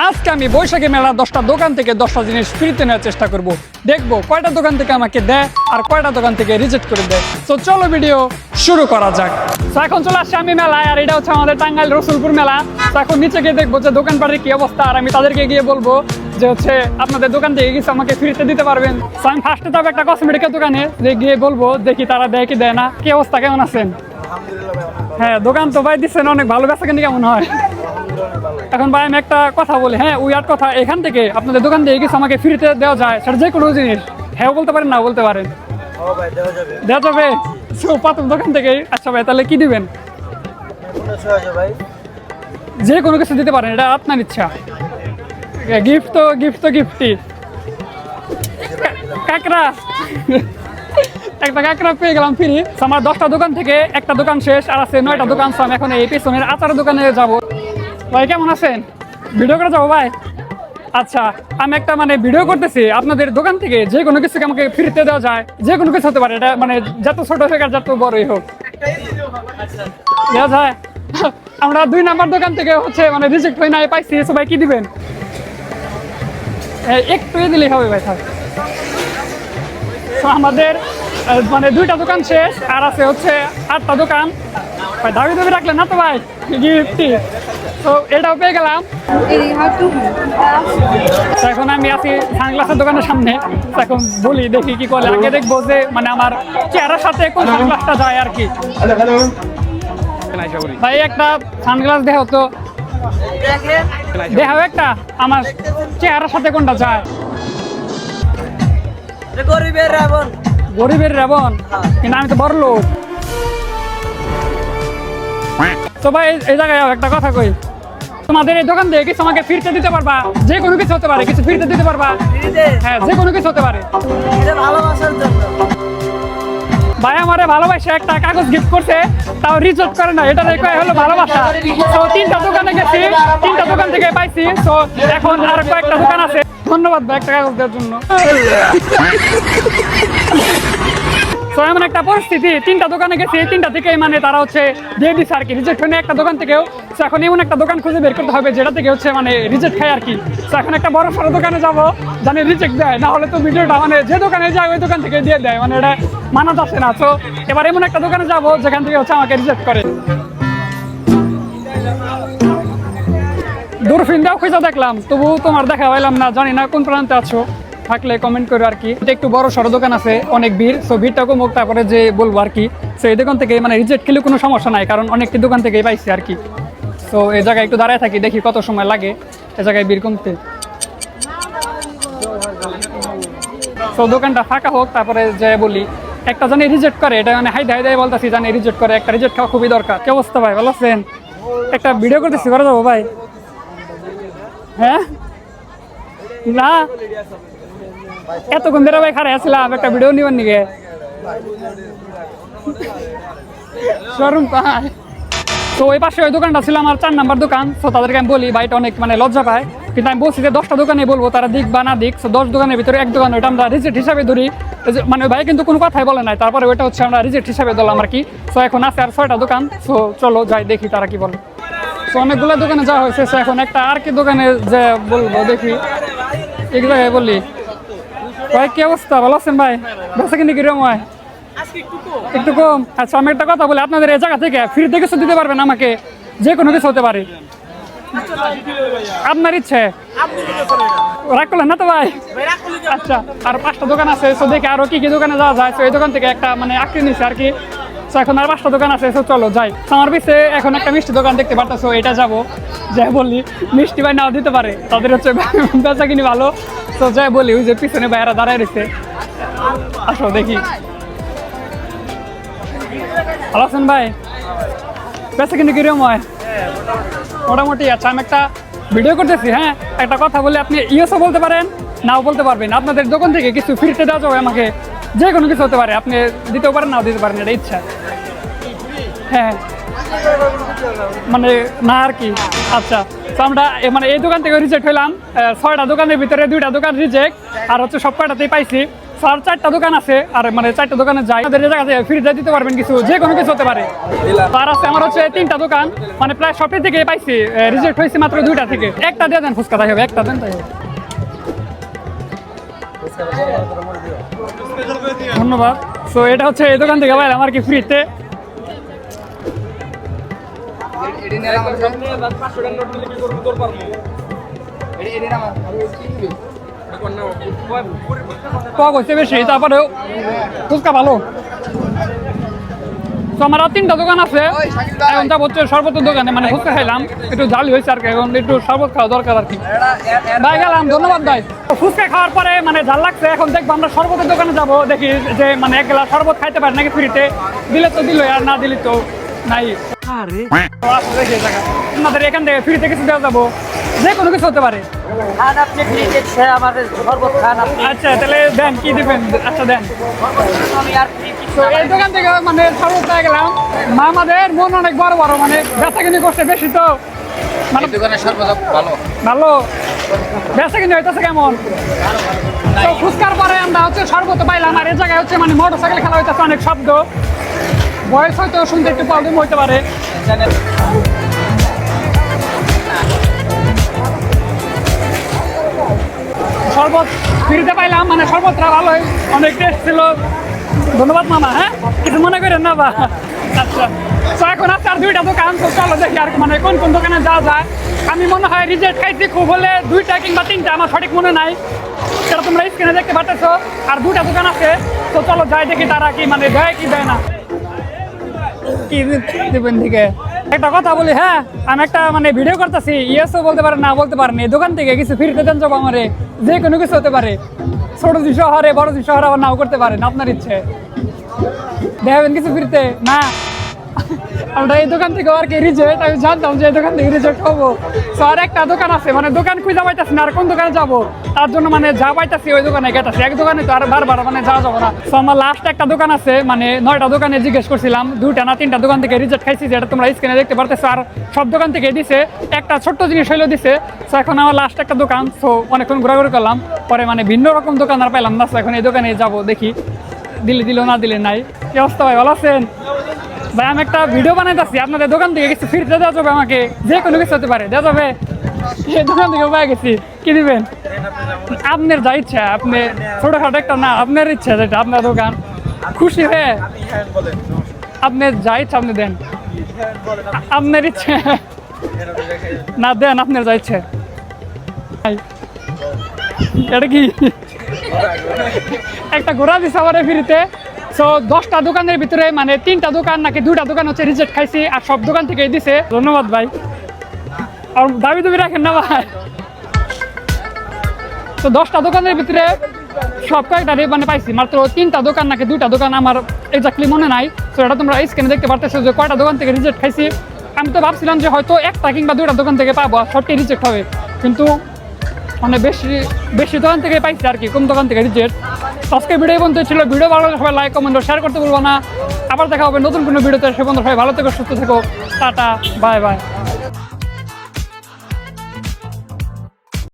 আজকে আমি বৈশাখী মেলা 10টা দোকান থেকে 10টা জিনিস ফ্রিতে নেওয়ার চেষ্টা করব। দেখবো কয়টা দোকান থেকে আমাকে দেয় আর কয়টা দোকান থেকে রিজেক্ট করে দেয়। তো চলো ভিডিও শুরু করা যাক। তো এখন চলে আসছি আমি মেলায়, আর এটা হচ্ছে আমাদের টাঙ্গাইল রসুলপুর মেলা। তো এখন নিচে গিয়ে দেখবো যে দোকানপাটের কি অবস্থা, আর আমি তাদেরকে গিয়ে বলবো যে হচ্ছে আপনাদের দোকান থেকে কিছু আমাকে ফ্রিতে দিতে পারবেন। তো আমি ফার্স্টে যাবো একটা কসমেটিকের দোকানে, যে গিয়ে বলবো দেখি তারা দেয় কি দেয় না। কি অবস্থা, কেমন আছেন? হ্যাঁ, দোকান তো ভাই দিচ্ছেন, অনেক ভালো বেচা কিনি কেমন হয়? এখন ভাই আমি একটা কথা বলি, হ্যাঁ উইয়ার্ড কথা, এখান থেকে আপনাদের দোকান থেকে কিছু আমাকে ফ্রিতে দেওয়া যায়, সেটা যে কোনো জিনিস। হ্যাঁ বলতে পারেন, না বলতে পারেন? দেওয়া যাবে প্রথম দোকান থেকে। আচ্ছা ভাই, তাহলে কি দিবেন? যে কোনো কিছু দিতে পারেন, এটা আপনার ইচ্ছা। গিফট তো গিফটই। কাঁকড়া একটা কাঁকড়া পেয়ে গেলাম ফ্রি। আমার 10টা দোকান থেকে একটা দোকান শেষ, আর আছে 9টা দোকান। আমি এখন এই পেছনের আচার দোকানে যাব। ভাই কেমন আছেন? ভিডিও করে যাবো ভাই? আচ্ছা, আমি একটা ভিডিও করতেছি, আপনাদের দোকান থেকে যে কোনো কিছু আমাকে ফ্রিতে দেওয়া যায়, যে কোনো কিছু হতে পারে, এটা যত ছোট হোক আর যত বড়ই হোক দেওয়া যায়। আমরা 2 নাম্বার দোকান থেকে হচ্ছে রিজেক্ট হয়ে নাই পাইছি। সবাই কি দিবেন? একটু দিলেই হবে ভাই। থাক, আমাদের 2টা দোকান শেষ, আর আছে হচ্ছে 8টা দোকান। ভাই দাবি রাখলেন না তো ভাই গিফটটি? তো এটাও পেয়ে গেলাম। এখন আমি আছি সানগ্লাসের দোকানের সামনে। এখন বলি দেখি কি করে। আগে দেখবো যে আমার চেহারার সাথে কোন সানগ্লাসটা যায় আর কি। ভাই একটা সানগ্লাস দেখাও তো, দেখাও একটা আমার চেহারার সাথে কোনটা যায়। গরিবের রাবণ, কিন্তু আমি তো বড় লোক। তো ভাই এই জায়গায় একটা কথা কই, তোমাদের এই দোকান থেকে কিছু আমাকে ফ্রিতে দিতে পারবা? যে কোনো কিছু হতে পারে, কিছু ফ্রিতে দিতে পারবা? হ্যাঁ, যে কোনো কিছু হতে পারে। ভাই আমারে ভালোবাসা একটা কাগজ গিফট করছে, তাও রিজেক্ট করে না, এটা দেখে হলো ভালোবাসা। তো 3টা দোকানে গেছি, 3টা দোকান থেকে পাইছি। তো এখন আর কয়েকটা দোকান আছে। ধন্যবাদ ভাই একটা কাগজ দেওয়ার জন্য। তো এমন একটা পরিস্থিতি, 3টা দোকানে গেছি, 3টা থেকে তারা হচ্ছে দিয়ে দিচ্ছে আর কি, রিজেক্ট হয় না একটা দোকান থেকেও। তো এখন এমন একটা দোকান খুঁজে বের করতে হবে যেটা থেকে হচ্ছে রিজেক্ট খায় আর কি। তো এখন একটা বড় সড়ো দোকানে যাবো, জানি রিজেক্ট দেয়, না হলে তো ভিডিওটা যে দোকানে যায় ওই দোকান থেকে দিয়ে দেয়, এটা মানা যাচ্ছে না। তো এবার এমন একটা দোকানে যাবো যেখান থেকে হচ্ছে আমাকে রিজেক্ট করে। দূরফিন দাও খুঁজে দেখলাম, তবু তোমার দেখা পাইলাম না, জানি না কোন প্রান্তে আছো। থাকলে কমেন্ট করো আর কি। এটা একটু বড় সড়ো দোকান আছে, অনেক ভিড়। সো ভিড়টা কমুক, তারপরে যে বলবো আর কি। সো এই দোকান থেকে রিজেক্ট খেলে কোনো সমস্যা নাই, কারণ অনেকটি দোকান থেকেই পাইছি আর কি। সো এই জায়গায় একটু দাঁড়ায় থাকি, দেখি কত সময় লাগে এ জায়গায় ভিড় কমতে। তো দোকানটা ফাঁকা হোক, তারপরে যে বলি একটা জানি রিজেক্ট করে, এটা হাই বলতেছি জানি রিজেক্ট করে। একটা রিজেক্ট খাওয়া খুবই দরকার। কি অবস্থা ভাই, ভালো আছেন? একটা ভিডিও করতেছি, করে যাবো ভাই? হ্যাঁ না, এতক্ষণ ধরে ভাই খারাপ আসলাম, একটা ভিডিও নিবেন নিকে শোরুম পায়। তো ওই পাশে ওই দোকানটা ছিল আমার 4 নাম্বার দোকান। তো তাদেরকে আমি বলি ভাইটা অনেক লজ্জা পায়, কিন্তু আমি বলছি যে 10টা দোকানে বলবো, তারা দিক বা না দিক। 10 দোকানের ভিতরে এক দোকান ওইটা আমরা রিজেক্ট হিসাবে ধরি। ভাই কিন্তু কোনো কথাই বলে নাই, তারপরে ওইটা হচ্ছে আমরা রিজেক্ট হিসাবে ধরলাম আর কি। তো এখন আছে আর 6টা দোকান। তো চলো যাই দেখি তারা কি বলে। তো অনেকগুলো দোকানে যাওয়া হয়েছে। এখন একটা আর কি দোকানে যে বলবো, দেখি এক জায়গায় বলি। ভাই কি অবস্থা, ভালো আছেন ভাই? বেচা কিনি কিরকম হয়? একটু কম। আচ্ছা আমি একটা কথা বলি, আপনাদের এই জায়গা থেকে ফ্রিতে কিছু দিতে পারবেন আমাকে? যে কোনো কিছু হতে পারে, আপনার ইচ্ছে। রাগ করলেন না তো ভাই? আচ্ছা, আর 5টা দোকান আছে। তো দেখি আরো কি কি দোকানে যাওয়া যায়। তো এই দোকান থেকে একটা আঁকড়ে নিচ্ছে আর কি। তো এখন আর 5টা দোকান আছে। তো চলো যাই। আমার পিছে এখন একটা মিষ্টি দোকান দেখতে পারতেছো, এটা যাবো। যাই বলি মিষ্টি ভাই নাও দিতে পারে, তাদের হচ্ছে বেচা কিনি ভালো। তো যাই বলি ওই যে পিছনে ভাইয়ারা দাঁড়ায় রয়েছে, আসো দেখি। ভালো আছেন ভাই? বেচা কিনি কিরকম হয়? মোটামুটি। আচ্ছা আমি একটা ভিডিও করতেছি, হ্যাঁ একটা কথা বলে আপনি ইয়েসও বলতে পারেন, নাও বলতে পারবেন। আপনাদের দোকান থেকে কিছু ফ্রিতে দেওয়া যাবে আমাকে, যে কোনো কিছু হতে পারে, আপনি দিতেও পারেন নাও দিতে পারেন, এটা ইচ্ছা। হ্যাঁ না আর কি। আচ্ছা, তো আমরা এই দোকান থেকে রিজেক্ট হইলাম। 6টা দোকানের ভিতরে 2টা দোকান রিজেক্ট, আর হচ্ছে সব কয়টাতেই পাইছি। স্যার 4টা দোকান আছে আর মানে 4টা দোকানে যাই আমাদের এই জায়গাতে ফ্রিতে দিতে পারবেন কিছু যে কোনো কিছু হতে পারে। তার আছে আমার হচ্ছে 3টা দোকান মানে প্রায় সবটি থেকে পাইছি, রিজেক্ট হয়েছে মাত্র 2টা থেকে। একটা দিয়ে দেন ফুচকা, তাই হবে একটা দেন, তাই হবে। ধন্যবাদ। সো এটা হচ্ছে এই দোকান থেকে ভাই আমার কি ফ্রিতে। টক হচ্ছে বেশি, তারপরেও ফুচকা ভালো। তো আমার আর 3টা দোকান আছে, এখন যাব হচ্ছে শরবতের দোকানে, মানে ফুচকা খাইলাম একটু জালি হয়েছে আর কি, এখন একটু শরবত খাওয়া দরকার আর কি। ভাই গেলাম, ধন্যবাদ ভাই। ফুচকা খাওয়ার পরে মানে ঝাল লাগছে, এখন দেখবো আমরা শরবতের দোকানে যাব, দেখি যে মানে 1 গ্লাস শরবত খাইতে পারি নাকি ফ্রিতে। দিলে তো দিল, আর না দিলে তো নাই। দেখি জায়গা আপনাদের এখান থেকে ফ্রিতে কিছু দেওয়া যাবো, যে কোনো কিছু হতে পারে। আচ্ছা তাহলে দেন, কি দিবেন? আচ্ছা দেন। এই দোকান থেকে মানে শরবত পেয়ে গেলাম। মামাদের মন অনেক বড় বড়, মানে বেচা কিনি করছে বেশি, তো মানে দোকানের শরবত ভালো ভালো বেচা কিনি হইতেছে কেমন? তো ফুচকার পরে আমরা হচ্ছে শরবত পাইলাম, আর এই জায়গায় হচ্ছে মানে মোটরসাইকেল খেলা হইতেছে, অনেক শব্দ, বয়স হয়তো শুনতে একটু প্রবলেম হইতে পারে। শরবত ফ্রিতে পাইলাম, মানে শরবতটা ভালোই, অনেক টেস্ট ছিল। ধন্যবাদ মামা। হ্যাঁ, কিছু মনে করেন না বা? আচ্ছা, তো এখন আছে আর 2টা দোকান, তো চলো দেখি আর মানে কোন কোন দোকানে যাওয়া যায়। আমি মনে হয় রিজেক্ট খাইছি খুব হলে 2টা কিংবা 3টা, আমার সঠিক মনে নাই, সেটা তোমরা স্ক্রিনে দেখতে পাচ্ছো। আর 2টা দোকান আছে, তো চলো যাই দেখি তারা কি মানে দেয় কি দেয় না। কি দিবেন দিকে একটা কথা বলি, হ্যাঁ আমি একটা মানে ভিডিও করতেছি, ইয়েসও বলতে পারেন না বলতে পারেন, এই দোকান থেকে কিছু ফ্রিতে দেন যাবো আমারে, যে কোনো কিছু হতে পারে, ছোট জি শহরে বড় জি শহরে আবার নাও করতে পারেন, আপনার ইচ্ছে। দেখাবেন কিছু ফ্রিতে না? আমরা এই দোকান থেকে আর কি রিজেক্ট, আমি জানতাম যে এই দোকান থেকে রিজেক্ট হবো। তো আর একটা দোকান আছে, মানে দোকান খুঁজে পাইতেছি না, আর কোন দোকানে যাবো, তার জন্য মানে যা পাইতেছি ওই দোকানে গেতেছি, এক দোকানে তো আর বারবার মানে যাওয়া যাবো না। তো আমার লাস্ট একটা দোকান আছে, মানে 9টা দোকানে জিজ্ঞেস করছিলাম, 2টা না 3টা দোকান থেকে রিজেক্ট খাইছি, যেটা তোমরা স্ক্রিনে দেখতে পারতেছো। আর সব দোকান থেকে দিছে, একটা ছোট্ট জিনিস হইলেও দিছে। তো এখন আমার লাস্ট একটা দোকান, তো অনেকক্ষণ ঘোরাঘুরি করলাম, পরে মানে ভিন্ন রকম দোকান আর পাইলাম না। এখন এই দোকানে যাবো, দেখি দিলে দিল, না দিলে নাই। কি অবস্থা ভাই, ভালো আছেন? ভাই আমি একটা ভিডিও বানাইতেছি, আপনাদের দোকান থেকে কিছু ফ্রিতে দেওয়া যাবে আমাকে, যে কোনো কিছু হতে পারে, দেওয়া যাবে? এই দোকান থেকে পাই গেছি, কি দিবেন? আপনার যা ইচ্ছা, আপনি ছোটখাটো একটা না, আপনার ইচ্ছা যেটা, আপনার দোকান, খুশি হয়ে আপনি যা ইচ্ছা আপনি দেন, আপনার ইচ্ছে না দেন, আপনার যা ইচ্ছে। এটা কি একটা ঘোরা দিচ্ছে আমার ফ্রিতে। সো 10টা দোকানের ভিতরে মানে 3টা দোকান নাকি 2টা দোকান হচ্ছে রিজেক্ট খাইছি, আর সব দোকান থেকে দিছে। ধন্যবাদ ভাই, আর দাবি দাবি রাখেন না ভাই। তো 10টা দোকানের ভিতরে সব কয়েকটা মানে পাইছি, মাত্র 3টা দোকান নাকি 2টা দোকান আমার এক্স্যাক্টলি মনে নাই। তো এটা তোমরা স্ক্রিনে দেখতে পারতেছো যে কয়টা দোকান থেকে রিজেক্ট খাইছি। আমি তো ভাবছিলাম যে হয়তো 1টা কিংবা 2টা দোকান থেকে পাবো, সবটি রিজেক্ট হবে, কিন্তু মানে বেশি দোকান থেকে পাইছি আর কি, কম দোকান থেকে রিজেক্ট। আজকে ভিডিও বন্ধু ছিল, ভিডিও ভালো লাগলে সবাই লাইক কমেন্ট শেয়ার করতে বলবো না। আবার দেখা হবে নতুন কোনো ভিডিওতে, সে বন্ধু সবাই ভালো থেকো, সুস্থ থেকো, টাটা, বাই বাই।